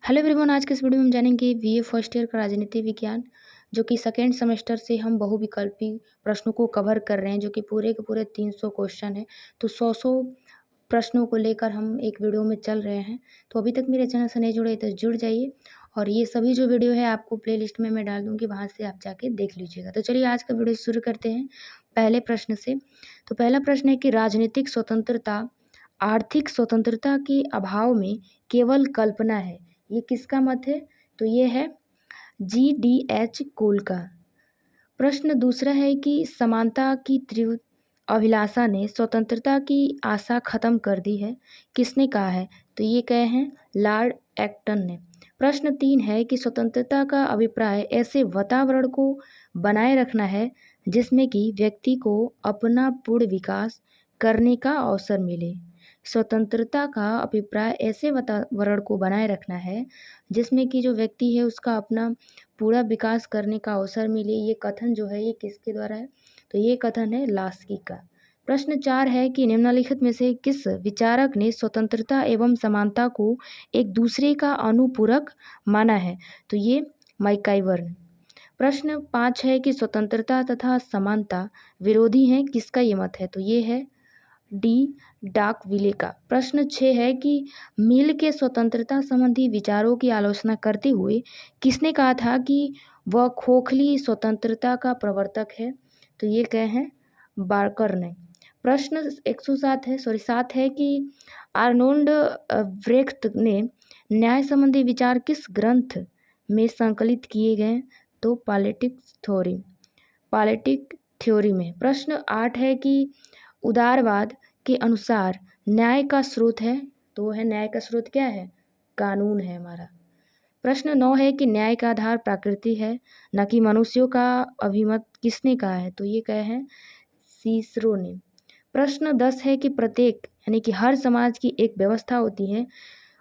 Hello everyone, आज के इस वीडियो में हम जानेंगे बीए फर्स्ट ईयर का राजनीति विज्ञान जो कि सेकेंड सेमेस्टर से हम बहुविकल्पी प्रश्नों को कवर कर रहे हैं, जो कि पूरे के पूरे 300 क्वेश्चन है। तो 100 प्रश्नों को लेकर हम एक वीडियो में चल रहे हैं। तो अभी तक मेरे चैनल से नहीं जुड़े तो जुड़ जाइए, और ये सभी जो वीडियो है आपको प्लेलिस्ट में मैं डाल दूँगी, वहाँ से आप जाके देख लीजिएगा। तो चलिए आज का वीडियो शुरू करते हैं पहले प्रश्न से। तो पहला प्रश्न है कि राजनीतिक स्वतंत्रता आर्थिक स्वतंत्रता के अभाव में केवल कल्पना है। ये किसका मत है? तो ये है GDH कोल का। प्रश्न दूसरा है कि समानता की तीव्र अभिलाषा ने स्वतंत्रता की आशा खत्म कर दी है। किसने कहा है? तो ये कहे हैं लॉर्ड एक्टन ने। प्रश्न 3 है कि स्वतंत्रता का अभिप्राय ऐसे वातावरण को बनाए रखना है जिसमें कि व्यक्ति को अपना पूर्ण विकास करने का अवसर मिले। स्वतंत्रता का अभिप्राय ऐसे वातावरण को बनाए रखना है जिसमें कि जो व्यक्ति है उसका अपना पूरा विकास करने का अवसर मिले। ये कथन जो है ये किसके द्वारा है? तो ये कथन है लास्की का। प्रश्न 4 है कि निम्नलिखित में से किस विचारक ने स्वतंत्रता एवं समानता को एक दूसरे का अनुपूरक माना है? तो ये मैकाइवर ने। प्रश्न 5 है कि स्वतंत्रता तथा समानता विरोधी हैं, किसका ये मत है? तो ये है डी डाकविले का। प्रश्न 6 है कि मिल के स्वतंत्रता संबंधी विचारों की आलोचना करते हुए किसने कहा था कि वह खोखली स्वतंत्रता का प्रवर्तक है? तो ये कहे हैं बार्कर ने। प्रश्न 7 है कि आर्नोल्ड ब्रेख्त ने न्याय संबंधी विचार किस ग्रंथ में संकलित किए गए? तो पॉलिटिक थ्योरी में। प्रश्न 8 है कि उदारवाद के अनुसार न्याय का स्रोत है, तो वो है न्याय का स्रोत क्या है? कानून है हमारा। प्रश्न 9 है कि न्याय का आधार प्रकृति है न कि मनुष्यों का अभिमत, किसने कहा है? तो ये कहे हैं सीसरो ने। प्रश्न 10 है कि प्रत्येक यानी कि हर समाज की एक व्यवस्था होती है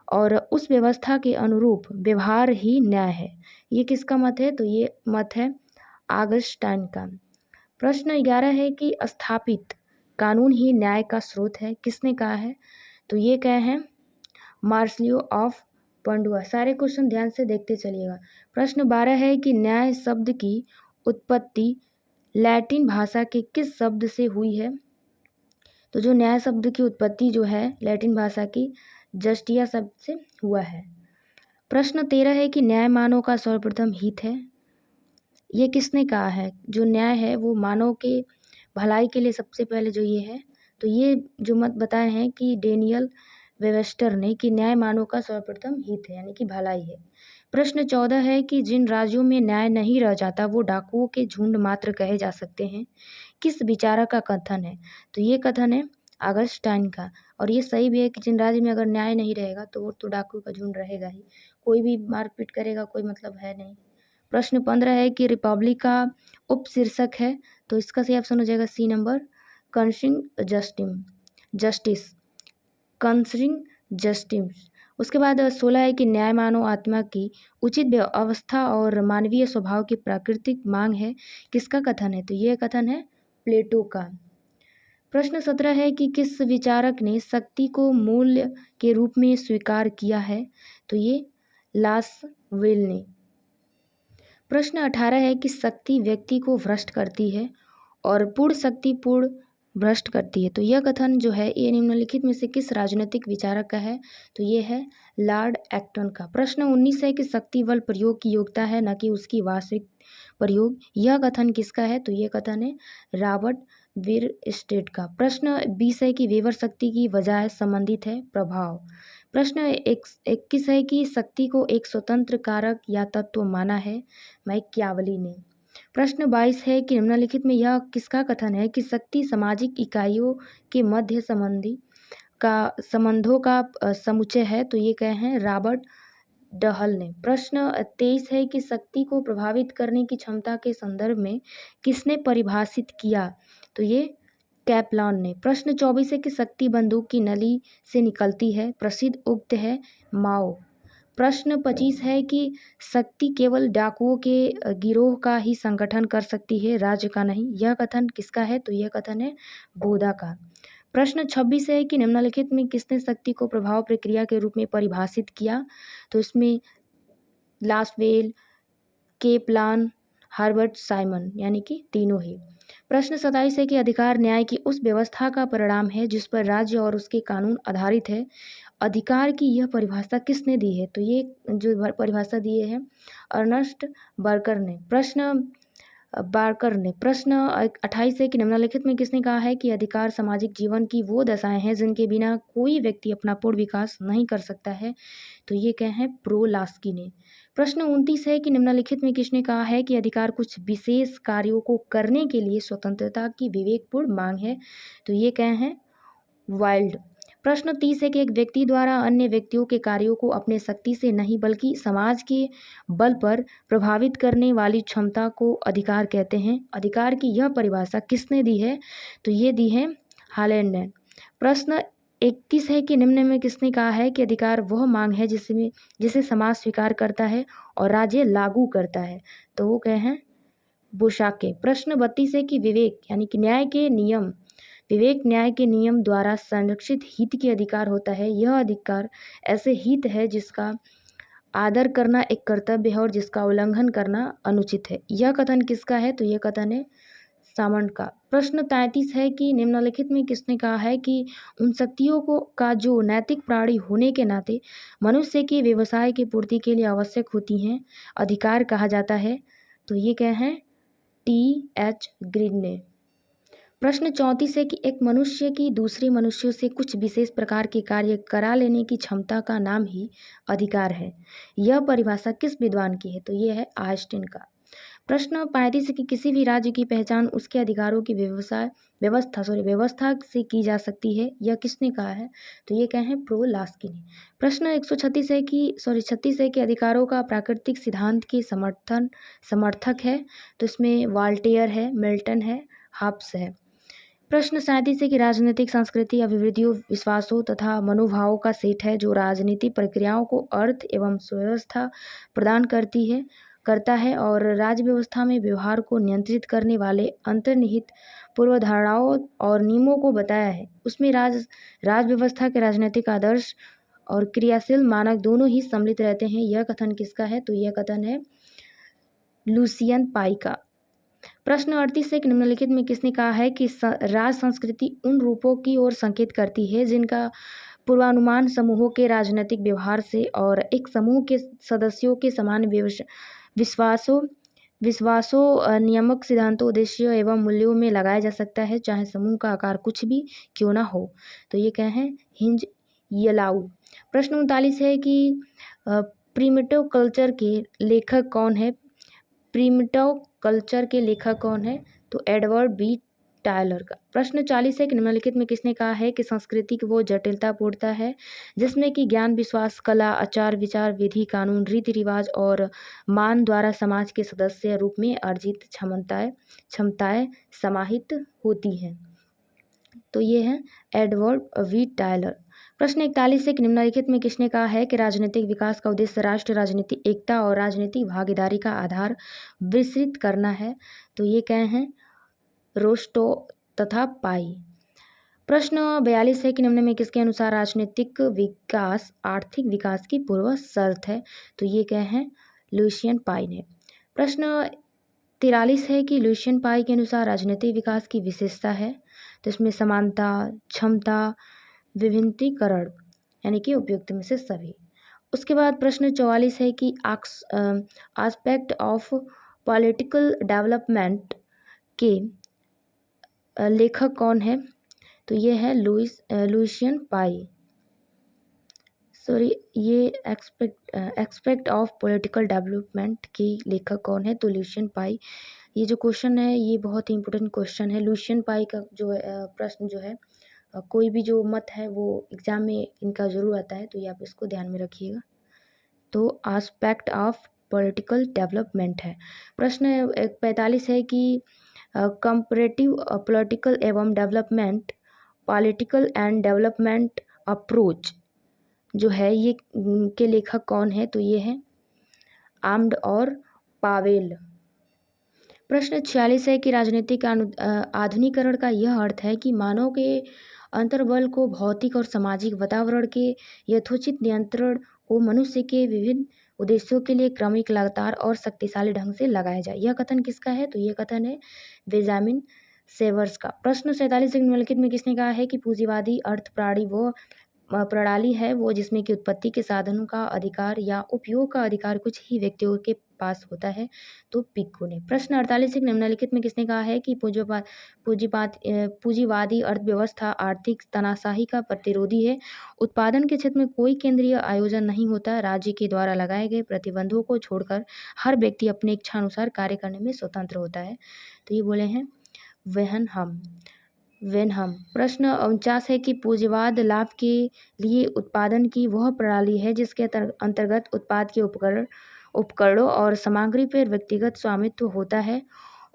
और उस व्यवस्था के अनुरूप व्यवहार ही न्याय है। ये किसका मत है? तो ये मत है ऑगस्टाइन का। प्रश्न 11 है कि स्थापित कानून ही न्याय का स्रोत है, किसने कहा है? तो ये कहे हैं मार्सिलियो ऑफ पंडुआ। सारे क्वेश्चन ध्यान से देखते चलिएगा। प्रश्न 12 है कि न्याय शब्द की उत्पत्ति लैटिन भाषा के किस शब्द से हुई है? तो जो न्याय शब्द की उत्पत्ति जो है लैटिन भाषा की जस्टिया शब्द से हुआ है। प्रश्न 13 है कि न्याय मानव का सर्वप्रथम हित है। ये किसने कहा है? जो न्याय है वो मानव के भलाई के लिए सबसे पहले जो ये है, तो ये जो मत बताए हैं कि डेनियल वेबस्टर ने कि न्याय मानव का सर्वप्रथम हित है यानी कि भलाई है। प्रश्न 14 है कि जिन राज्यों में न्याय नहीं रह जाता वो डाकुओं के झुंड मात्र कहे जा सकते हैं, किस विचारक का कथन है? तो ये कथन है ऑगस्टाइन का। और ये सही भी है कि जिन राज्य में अगर न्याय नहीं रहेगा तो वो तो डाकुओं का झुंड रहेगा ही, कोई भी मारपीट करेगा, कोई मतलब है नहीं। प्रश्न 15 है कि रिपब्लिक का उपशीर्षक है, तो इसका सही ऑप्शन हो जाएगा सी नंबर, कंसरिंग जस्टिस कंसरिंग जस्टिस। उसके बाद 16 है कि न्याय मानव आत्मा की उचित अवस्था और मानवीय स्वभाव की प्राकृतिक मांग है, किसका कथन है? तो ये कथन है प्लेटो का। प्रश्न 17 है कि किस विचारक ने शक्ति को मूल्य के रूप में स्वीकार किया है? तो ये लासवेल ने। प्रश्न 18 है कि शक्ति व्यक्ति को भ्रष्ट करती है और पूर्ण शक्ति पूर्ण भ्रष्ट करती है। तो यह कथन जो है ये निम्नलिखित में से किस राजनीतिक विचारक का है? तो ये है लॉर्ड एक्टन का। प्रश्न 19 है कि शक्ति बल प्रयोग की योग्यता है न कि उसकी वास्तविक प्रयोग। यह कथन किसका है? तो ये कथन है रॉबर्ट वीरस्टेड का। प्रश्न 20 है कि वेबर शक्ति की बजाय संबंधित है प्रभाव। प्रश्न 21 है कि शक्ति को एक स्वतंत्र कारक या तत्व माना है मैकियावली ने। प्रश्न 22 है कि निम्नलिखित में यह किसका कथन है कि शक्ति सामाजिक इकाइयों के मध्य संबंधों का समुच्चय है? तो ये कहे हैं रॉबर्ट डहल ने। प्रश्न 23 है कि शक्ति को प्रभावित करने की क्षमता के संदर्भ में किसने परिभाषित किया? तो ये कैप्लान ने। प्रश्न 24 है कि शक्ति बंदूक की नली से निकलती है, प्रसिद्ध उक्त है माओ। प्रश्न 25 है कि शक्ति केवल डाकुओं के गिरोह का ही संगठन कर सकती है, राज्य का नहीं। यह कथन किसका है? तो यह कथन है बोधा का। प्रश्न 26 है कि निम्नलिखित में किसने शक्ति को प्रभाव प्रक्रिया के रूप में परिभाषित किया? तो इसमें लासवेल, केपलान, हार्बर्ट साइमन यानी कि तीनों ही। प्रश्न 27 है कि अधिकार न्याय की उस व्यवस्था का परिणाम है जिस पर राज्य और उसके कानून आधारित है। अधिकार की यह परिभाषा किसने दी है? तो ये जो परिभाषा दिए है अर्नस्ट बार्कर ने। प्रश्न 28 है कि निम्नलिखित में किसने कहा है कि अधिकार सामाजिक जीवन की वो दशाएं हैं जिनके बिना कोई व्यक्ति अपना पूर्ण विकास नहीं कर सकता है? तो ये क्या है? प्रोलास्की ने। प्रश्न 29 है कि निम्नलिखित में किसने कहा है कि अधिकार कुछ विशेष कार्यों को करने के लिए स्वतंत्रता की विवेकपूर्ण मांग है? तो ये क्या है? वाइल्ड। प्रश्न 30 है कि एक व्यक्ति द्वारा अन्य व्यक्तियों के कार्यों को अपने शक्ति से नहीं बल्कि समाज के बल पर प्रभावित करने वाली क्षमता को अधिकार कहते हैं। अधिकार की यह परिभाषा किसने दी है? तो ये दी है हालैंड ने। प्रश्न 31 है कि निम्न में किसने कहा है कि अधिकार वह मांग है जिसे समाज स्वीकार करता है और राज्य लागू करता है? तो वो क्या है? बोशाके। प्रश्न 32 है कि विवेक यानी कि विवेक न्याय के नियम द्वारा संरक्षित हित के अधिकार होता है। यह अधिकार ऐसे हित है जिसका आदर करना एक कर्तव्य है और जिसका उल्लंघन करना अनुचित है। यह कथन किसका है? तो यह कथन है सामंट का। प्रश्न 33 है कि निम्नलिखित में किसने कहा है कि उन शक्तियों का जो नैतिक प्राणी होने के नाते मनुष्य के व्यवसाय की पूर्ति के लिए आवश्यक होती हैं अधिकार कहा जाता है? तो ये क्या है? T.H. ग्रीन ने। प्रश्न 34 है कि एक मनुष्य की दूसरे मनुष्यों से कुछ विशेष प्रकार के कार्य करा लेने की क्षमता का नाम ही अधिकार है। यह परिभाषा किस विद्वान की है? तो यह है आइंस्टीन का। प्रश्न 35 है कि किसी भी राज्य की पहचान उसके अधिकारों की व्यवस्था से की जा सकती है। यह किसने कहा है? तो ये क्या है? प्रोलास्की ने। प्रश्न 36 है कि अधिकारों का प्राकृतिक सिद्धांत के समर्थक है? तो इसमें वाल्टेयर है, मिल्टन है, हाब्स है। प्रश्न 37 है कि राजनीतिक संस्कृति अभिवृद्धियों, विश्वासों तथा मनोभावों का सेट है जो राजनीतिक प्रक्रियाओं को अर्थ एवं सुव्यवस्था प्रदान करता है और राज्य व्यवस्था में व्यवहार को नियंत्रित करने वाले अंतर्निहित पूर्वधारणाओं और नियमों को बताया है। उसमें राज व्यवस्था के राजनीतिक आदर्श और क्रियाशील मानक दोनों ही सम्मिलित रहते हैं। यह कथन किसका है? तो यह कथन है लुसियन पाई का। प्रश्न 38 है कि निम्नलिखित में किसने कहा है कि राज संस्कृति उन रूपों की ओर संकेत करती है जिनका पूर्वानुमान समूहों के राजनीतिक व्यवहार से और एक समूह के सदस्यों के समान विश्वासों नियामक सिद्धांतों, उद्देश्यों एवं मूल्यों में लगाया जा सकता है, चाहे समूह का आकार कुछ भी क्यों ना हो? तो ये क्या है? हिंज यलाउ। प्रश्न 39 है कि प्रिमिटिव कल्चर के लेखक कौन है? प्रिमिटिव कल्चर के लेखक कौन है? तो एडवर्ड बी टायलर का। प्रश्न 40 है कि निम्नलिखित में किसने कहा है कि संस्कृति की वो जटिलता पूर्णता है जिसमें कि ज्ञान, विश्वास, कला, आचार विचार, विधि, कानून, रीति रिवाज और मान द्वारा समाज के सदस्य रूप में अर्जित क्षमताएं समाहित होती हैं? तो ये है एडवर्ड वी टायलर। प्रश्न 41 है कि निम्नलिखित में किसने कहा है कि राजनीतिक विकास का उद्देश्य राष्ट्र राजनीतिक एकता और राजनीतिक भागीदारी का आधार विस्तृत करना है? तो ये क्या है? रोस्टो तथा पाई। प्रश्न 42 है कि निम्न में किसके अनुसार राजनीतिक विकास आर्थिक विकास की पूर्व शर्त है? तो ये क्या है? लुसियन पाई ने। प्रश्न 43 है कि लुसियन पाई के अनुसार राजनीतिक विकास की विशेषता है? तो इसमें समानता, क्षमता, विभिन्नीकरण यानी कि उपयुक्त में से सभी। उसके बाद प्रश्न 44 है कि आस्पेक्ट ऑफ पॉलिटिकल डेवलपमेंट के लेखक कौन है? तो ये है लुसियन पाई। ये एक्सपेक्ट ऑफ पॉलिटिकल डेवलपमेंट के लेखक कौन है? तो लुसियन पाई। ये जो क्वेश्चन है ये बहुत ही इंपॉर्टेंट क्वेश्चन है। लुसियन पाई का जो प्रश्न जो है कोई भी जो मत है वो एग्जाम में इनका जरूर आता है, तो ये आप इसको ध्यान में रखिएगा। तो आस्पेक्ट ऑफ पॉलिटिकल डेवलपमेंट है। प्रश्न 45 है कि कंपैरेटिव पॉलिटिकल एवं development political and development approach जो है ये के लेखक कौन है? तो ये है आर्म्ड और पावेल। प्रश्न 46 है कि राजनीतिक आधुनिकीकरण का यह अर्थ है कि मानव के अंतर्बल को भौतिक और सामाजिक वातावरण के यथोचित नियंत्रण को मनुष्य के विभिन्न उद्देश्यों के लिए क्रमिक, लगातार और शक्तिशाली ढंग से लगाया जाए। यह कथन किसका है? तो यह कथन है बेंजामिन सेवर्स का। प्रश्न 47 निम्नलिखित में किसने कहा है कि पूंजीवादी अर्थ प्रणाली है वो जिसमें कि उत्पत्ति के साधनों का अधिकार या उपयोग का अधिकार कुछ ही व्यक्तियों के पास होता है? तो पिक्कू ने। प्रश्न 48 निम्नलिखित में किसने कहा है कि पूंजीवादी अर्थव्यवस्था आर्थिक तानाशाही का प्रतिरोधी है? उत्पादन के क्षेत्र में कोई केंद्रीय आयोजन नहीं होता। राज्य के द्वारा लगाए गए प्रतिबंधों को छोड़कर हर व्यक्ति अपने इच्छानुसार कार्य करने में स्वतंत्र होता है। तो ये बोले हैं वेनहम। प्रश्न 49 है कि पूंजीवाद लाभ के लिए उत्पादन की वह प्रणाली है जिसके अंतर्गत उत्पाद के उपकरणों और सामग्री पर व्यक्तिगत स्वामित्व होता है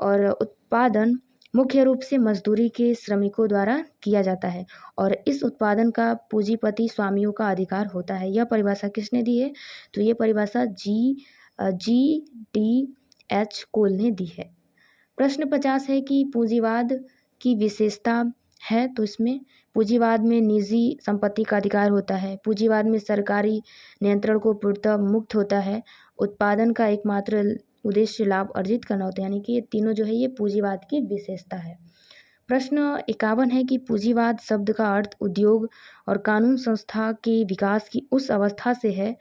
और उत्पादन मुख्य रूप से मजदूरी के श्रमिकों द्वारा किया जाता है और इस उत्पादन का पूंजीपति स्वामियों का अधिकार होता है। यह परिभाषा किसने दी है? तो ये परिभाषा GDH कोल ने दी है। प्रश्न 50 है कि पूंजीवाद की विशेषता है, तो इसमें पूंजीवाद में निजी संपत्ति का अधिकार होता है, पूंजीवाद में सरकारी नियंत्रण को पूर्णतः मुक्त होता है, उत्पादन का एकमात्र उद्देश्य लाभ अर्जित करना होता है। यानी कि ये तीनों जो है ये पूंजीवाद की विशेषता है। प्रश्न 51 है कि पूंजीवाद शब्द का अर्थ उद्योग और कानून संस्था के विकास की उस अवस्था से है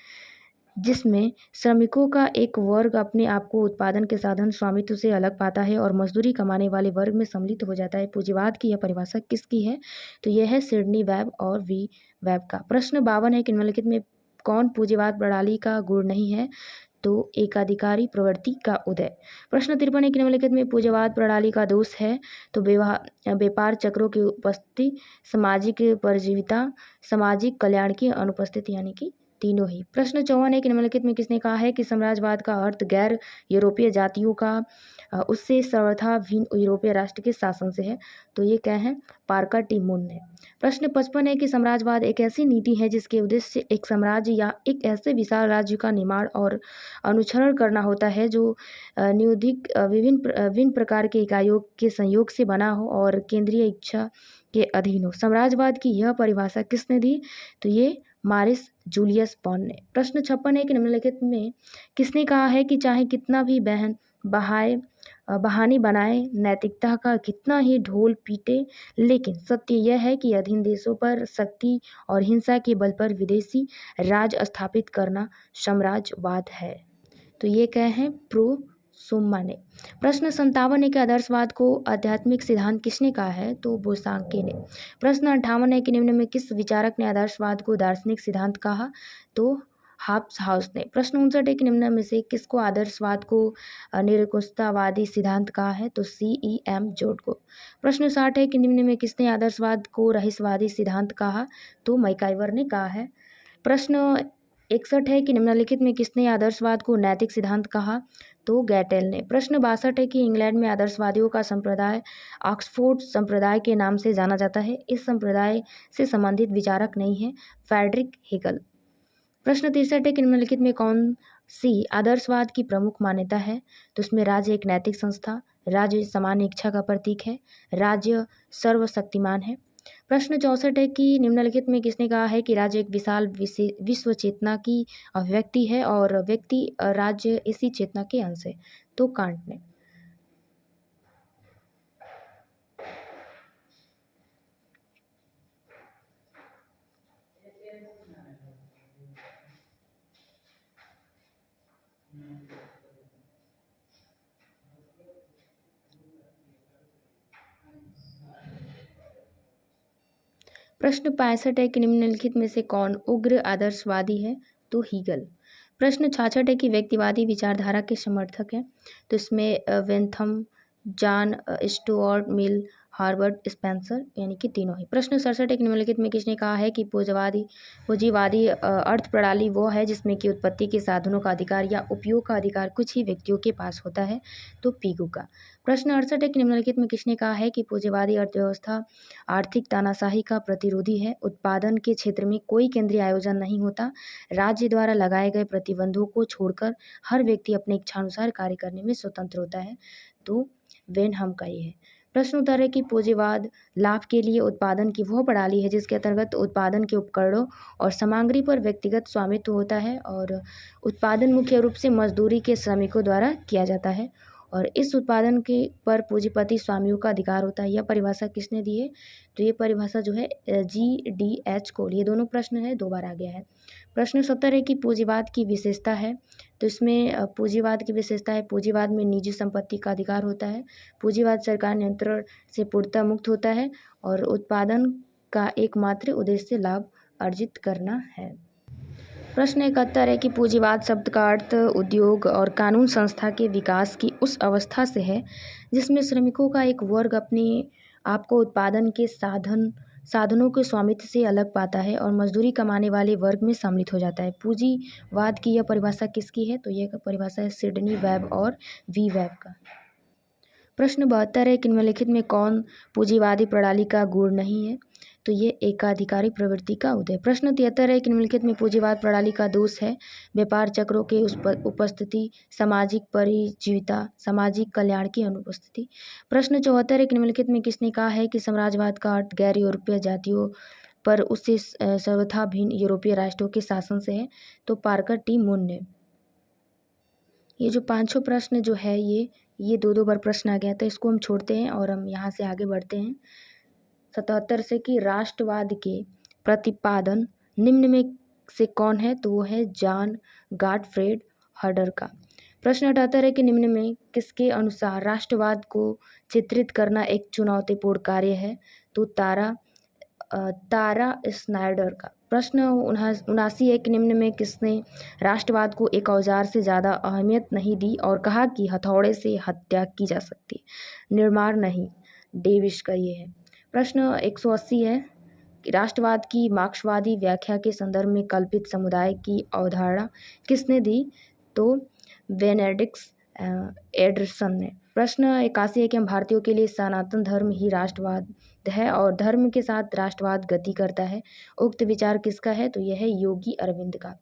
जिसमें श्रमिकों का एक वर्ग अपने आप को उत्पादन के साधन स्वामित्व से अलग पाता है और मजदूरी कमाने वाले वर्ग में सम्मिलित हो जाता है। पूंजीवाद की यह परिभाषा किसकी है? तो यह है सिडनी वेब और वी वेब का। प्रश्न 52 है कि निम्नलिखित में कौन पूंजीवाद प्रणाली का गुण नहीं है? तो एकाधिकारी प्रवृत्ति का उदय। प्रश्न 53 है कि निम्नलिखित में पूंजीवाद प्रणाली का दोष है? तो व्यापार चक्रों की उपस्थिति, सामाजिक परजीविता, सामाजिक कल्याण की अनुपस्थिति, यानी कि तीनों ही। प्रश्न 54 है कि निम्नलिखित में किसने कहा है कि साम्राज्यवाद का अर्थ गैर यूरोपीय जातियों का उससे सर्वथा भिन्न यूरोपीय राष्ट्र के शासन से है? तो ये क्या है? पार्कर टी मून ने। प्रश्न 55 है कि साम्राज्यवाद एक ऐसी नीति है जिसके उद्देश्य से एक साम्राज्य या एक ऐसे विशाल राज्य का निर्माण और अनुसरण करना होता है जो न्यूधिक विभिन्न प्रकार के इकाइयों के संयोग से बना हो और केंद्रीय इच्छा के अधीन हो। साम्राज्यवाद की यह परिभाषा किसने दी? तो ये मारिस जूलियस पॉन ने। प्रश्न 56 है कि निम्नलिखित में किसने कहा है कि चाहे कितना भी बहाने बनाए, नैतिकता का कितना ही ढोल पीटे, लेकिन सत्य यह है कि अधीन देशों पर शक्ति और हिंसा के बल पर विदेशी राज स्थापित करना साम्राज्यवाद है? तो ये क्या है? प्रोसुम्मा ने। प्रश्न 57 है कि आदर्शवाद को आध्यात्मिक सिद्धांत किसने कहा है? तो बोसांके ने। प्रश्न 58 है कि निम्न में किस विचारक ने आदर्शवाद को दार्शनिक सिद्धांत कहा? तो हाउस ने। प्रश्न 59 है कि निम्न में से किसको आदर्शवाद को निरंकुशतावादी सिद्धांत कहा है? तो CEM जोड को। प्रश्न 60 है कि निम्न में किसने आदर्शवाद को रहस्यवादी सिद्धांत कहा? तो मैकाइवर ने कहा है। प्रश्न 61 है कि निम्नलिखित में किसने आदर्शवाद को नैतिक सिद्धांत कहा? तो गैटेल ने। प्रश्न 62 है कि इंग्लैंड में आदर्शवादियों का संप्रदाय ऑक्सफोर्ड संप्रदाय के नाम से जाना जाता है। इस संप्रदाय से संबंधित विचारक नहीं है फ्रेडरिक हेगल। प्रश्न 63 है कि निम्नलिखित में कौन सी आदर्शवाद की प्रमुख मान्यता है? तो इसमें राज्य एक नैतिक संस्था, राज्य सामान्य इच्छा का प्रतीक है, राज्य सर्वशक्तिमान है। प्रश्न 64 है कि निम्नलिखित में किसने कहा है कि राज्य एक विशाल विश्व चेतना की अभिव्यक्ति है और व्यक्ति राज्य इसी चेतना के अंश है? तो कांट ने। प्रश्न 65 है कि निम्नलिखित में से कौन उग्र आदर्शवादी है? तो हीगल। प्रश्न 66 है कि व्यक्तिवादी विचारधारा के समर्थक हैं? तो इसमें Bentham, John Stuart Mill, Herbert Spencer, यानी कि तीनों ही। प्रश्न 67 है कि निम्नलिखित में किसने कहा है कि पूंजीवादी अर्थ प्रणाली वो है जिसमें कि उत्पत्ति के साधनों का अधिकार या उपयोग का अधिकार कुछ ही व्यक्तियों के पास होता है? तो पिगू का। प्रश्न 68 है कि निम्नलिखित में किसने कहा है कि पूंजीवादी अर्थव्यवस्था आर्थिक तानाशाही का प्रतिरोधी है? उत्पादन के क्षेत्र में कोई केंद्रीय आयोजन नहीं होता। राज्य द्वारा लगाए गए प्रतिबंधों को छोड़कर हर व्यक्ति अपने इच्छानुसार कार्य करने में स्वतंत्र होता है। तो वेनहम का ये है। प्रश्न उत्तर है कि पूंजीवाद लाभ के लिए उत्पादन की वह प्रणाली है जिसके अंतर्गत उत्पादन के उपकरणों और सामग्री पर व्यक्तिगत स्वामित्व होता है और उत्पादन मुख्य रूप से मजदूरी के श्रमिकों द्वारा किया जाता है और इस उत्पादन के पर पूंजीपति स्वामियों का अधिकार होता है। यह परिभाषा किसने दी है? तो ये परिभाषा जो है GDH कोल। ये दोनों प्रश्न है, 2 बार आ गया है। प्रश्न 70 है कि पूंजीवाद की विशेषता है। तो इसमें पूंजीवाद की विशेषता है, पूंजीवाद में निजी संपत्ति का अधिकार होता है, पूंजीवाद सरकार नियंत्रण से पूर्णतः मुक्त होता है और उत्पादन का एकमात्र उद्देश्य लाभ अर्जित करना है। प्रश्न 71 है कि पूंजीवाद शब्द का अर्थ उद्योग और कानून संस्था के विकास की उस अवस्था से है जिसमें श्रमिकों का एक वर्ग अपने आप को उत्पादन के साधनों के स्वामित्व से अलग पाता है और मजदूरी कमाने वाले वर्ग में सम्मिलित हो जाता है। पूंजीवाद की यह परिभाषा किसकी है? तो यह परिभाषा है सिडनी वेब और वी वेब का। प्रश्न 72 है कि निम्नलिखित में कौन पूंजीवादी प्रणाली का गुण नहीं है? तो ये एकाधिकारी प्रवृत्ति का उदय। प्रश्न 73 है कि निम्नलिखित में पूंजीवाद प्रणाली का दोष है? व्यापार चक्रों के उपस्थिति, सामाजिक परिजीविता, सामाजिक कल्याण की अनुपस्थिति। प्रश्न 74 है कि निम्नलिखित में किसने कहा है कि साम्राज्यवाद का अर्थ गैर यूरोपीय जातियों पर उससे सर्वथा भिन्न यूरोपीय राष्ट्रों के शासन से है? तो पार्कर टी मून ने। ये जो 5 प्रश्न जो है ये 2 बार प्रश्न आ गया था, इसको हम छोड़ते हैं और हम यहाँ से आगे बढ़ते हैं 77 से कि राष्ट्रवाद के प्रतिपादन निम्न में से कौन है? तो वो है जॉन गॉटफ्रेड हर्डर का। प्रश्न 78 है कि निम्न में किसके अनुसार राष्ट्रवाद को चित्रित करना एक चुनौतीपूर्ण कार्य है? तो तारा स्नाइडर का। प्रश्न 79 है कि निम्न में किसने राष्ट्रवाद को एक औजार से ज़्यादा अहमियत नहीं दी और कहा कि हथौड़े से हत्या की जा सकती है, निर्माण नहीं। डेविस का ये है। प्रश्न 180 है कि राष्ट्रवाद की मार्क्सवादी व्याख्या के संदर्भ में कल्पित समुदाय की अवधारणा किसने दी? तो बेनेडिक्ट एंडरसन ने। प्रश्न 81 है कि हम भारतीयों के लिए सनातन धर्म ही राष्ट्रवाद है और धर्म के साथ राष्ट्रवाद गति करता है। उक्त विचार किसका है? तो यह है योगी अरविंद का।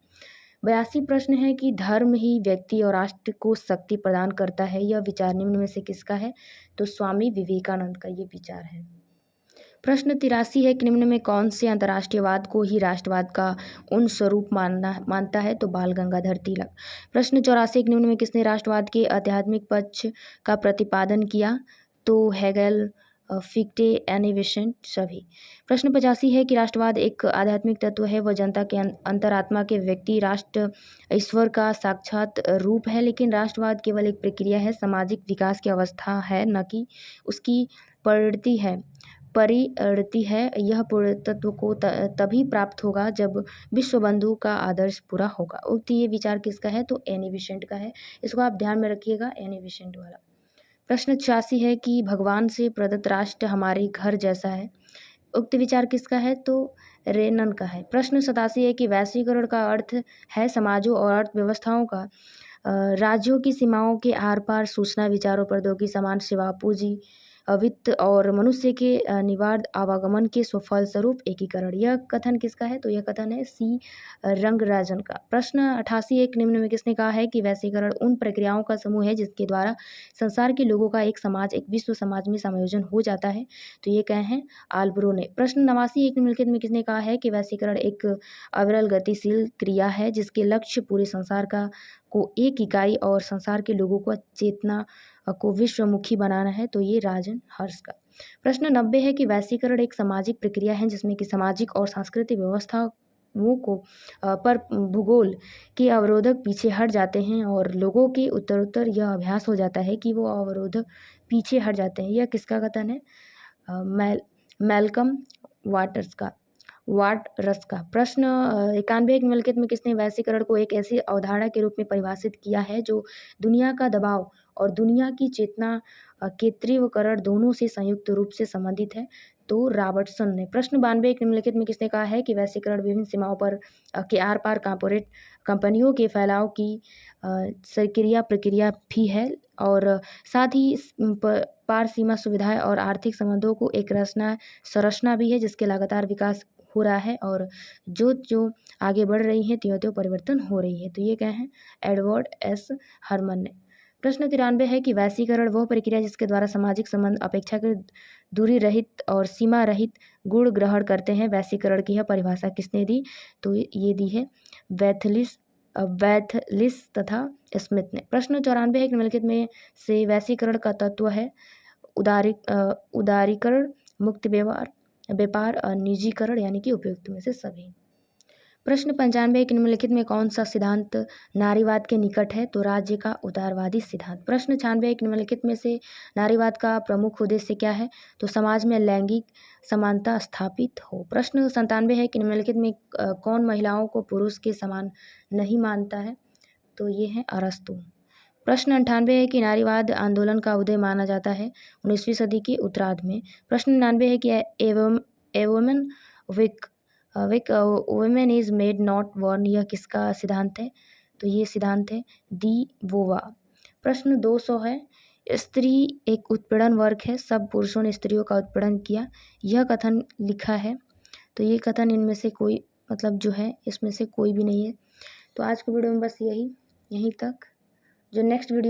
82 प्रश्न है कि धर्म ही व्यक्ति और राष्ट्र को शक्ति प्रदान करता है, यह विचार निम्न में से किसका है? तो स्वामी विवेकानंद का ये विचार है। प्रश्न 83 है कि निम्न में कौन से अंतर्राष्ट्रीयवाद को ही राष्ट्रवाद का उन स्वरूप मानता है? तो बाल गंगाधर तिलक। प्रश्न 84 निम्न में किसने राष्ट्रवाद के आध्यात्मिक पक्ष का प्रतिपादन किया? तो हेगेल, फिक्टे, एनी बेसेंट सभी। प्रश्न 85 है कि राष्ट्रवाद एक आध्यात्मिक तत्व है, वह जनता के अंतरात्मा के व्यक्ति राष्ट्र ईश्वर का साक्षात रूप है, लेकिन राष्ट्रवाद केवल एक प्रक्रिया है, सामाजिक विकास की अवस्था है, न कि उसकी परिणति है। यह पूर्ण तत्व को तभी प्राप्त होगा जब विश्व बंधु का आदर्श पूरा होगा। उक्त ये विचार किसका है? तो एनी बेसेंट का है। इसको आप ध्यान में रखिएगा, एनी बेसेंट वाला। प्रश्न 86 है कि भगवान से प्रदत्त राष्ट्र हमारे घर जैसा है। उक्त विचार किसका है? तो रेनन का है। प्रश्न 87 है कि वैश्वीकरण का अर्थ है समाजों और अर्थव्यवस्थाओं का राज्यों की सीमाओं के आर पार सूचना, विचारों, प्रौद्योगिकी, समान सेवा, पूंजी, वित्त और मनुष्य के निर्बाध आवागमन के फलस्वरूप एकीकरण। यह कथन किसका है? तो यह कथन है सी रंगराजन का। प्रश्न 88 एक निम्न में किसने कहा है कि वैश्वीकरण उन प्रक्रियाओं का समूह है जिसके द्वारा संसार के लोगों का एक समाज, एक विश्व समाज में समायोजन हो जाता है? तो ये कहे हैं आल्ब्रो ने। प्रश्न 89 एक निम्नलिखित में किसने कहा है कि वैश्वीकरण एक अविरल गतिशील क्रिया है जिसके लक्ष्य पूरे संसार को एक इकाई और संसार के लोगों को चेतना को विश्वमुखी बनाना है? तो ये राजन हर्ष का। प्रश्न 90 है कि वैश्वीकरण एक सामाजिक प्रक्रिया है जिसमें कि सामाजिक और सांस्कृतिक व्यवस्थाओं को पर भूगोल के अवरोधक पीछे हट जाते हैं और लोगों के उत्तरोत्तर यह अभ्यास हो जाता है कि वो अवरोधक पीछे हट जाते हैं। यह किसका कथन है? मैल्कम वाटरस का। प्रश्न 91 निम्नलिखित में किसने वैश्वीकरण को एक ऐसी अवधारणा के रूप में परिभाषित किया है जो दुनिया का दबाव और दुनिया की चेतना के तीव्रकरण दोनों से संयुक्त रूप से संबंधित है? तो रॉबर्टसन ने। प्रश्न 92 निम्नलिखित में किसने कहा है कि वैश्वीकरण विभिन्न सीमाओं पर के आर पार कॉर्पोरेट कंपनियों के फैलाव की सक्रिय प्रक्रिया भी है और साथ ही पार सीमा सुविधाएं और आर्थिक संबंधों को एक संरचना भी है जिसके लगातार विकास हो रहा है और जो आगे बढ़ रही है त्यों त्यों परिवर्तन हो रही है? तो ये क्या है? एडवर्ड एस हरमन ने। प्रश्न 93 है कि वैश्वीकरण वह प्रक्रिया जिसके द्वारा सामाजिक संबंध अपेक्षाकृत दूरी रहित और सीमा रहित गुण ग्रहण करते हैं। वैश्वीकरण की यह परिभाषा किसने दी? तो ये दी है वैथलिस तथा स्मिथ ने। प्रश्न 94 है कि निम्नलिखित में से वैश्वीकरण का तत्व है उदारीकरण, मुक्त व्यापार और निजीकरण यानी कि उपयुक्त में से सभी। प्रश्न 95 है कि निम्नलिखित में कौन सा सिद्धांत नारीवाद के निकट है? तो राज्य का उदारवादी सिद्धांत। प्रश्न 96 है कि निम्नलिखित में से नारीवाद का प्रमुख उद्देश्य क्या है? तो समाज में लैंगिक समानता स्थापित हो। प्रश्न 97 है कि निम्नलिखित में कौन महिलाओं को पुरुष के समान नहीं मानता है? तो ये है अरस्तु। प्रश्न 98 है कि नारीवाद आंदोलन का उदय माना जाता है 19वीं सदी के उत्तरार्ध में। प्रश्न 99 है कि a woman women is made not born, यह किसका सिद्धांत है? तो ये सिद्धांत है दी बोवा। प्रश्न 200 है स्त्री एक उत्पीड़न वर्ग है, सब पुरुषों ने स्त्रियों का उत्पीड़न किया, यह कथन लिखा है। तो ये कथन इनमें से कोई मतलब जो है इसमें से कोई भी नहीं है। तो आज के वीडियो में बस यहीं तक। जो नेक्स्ट वीडियो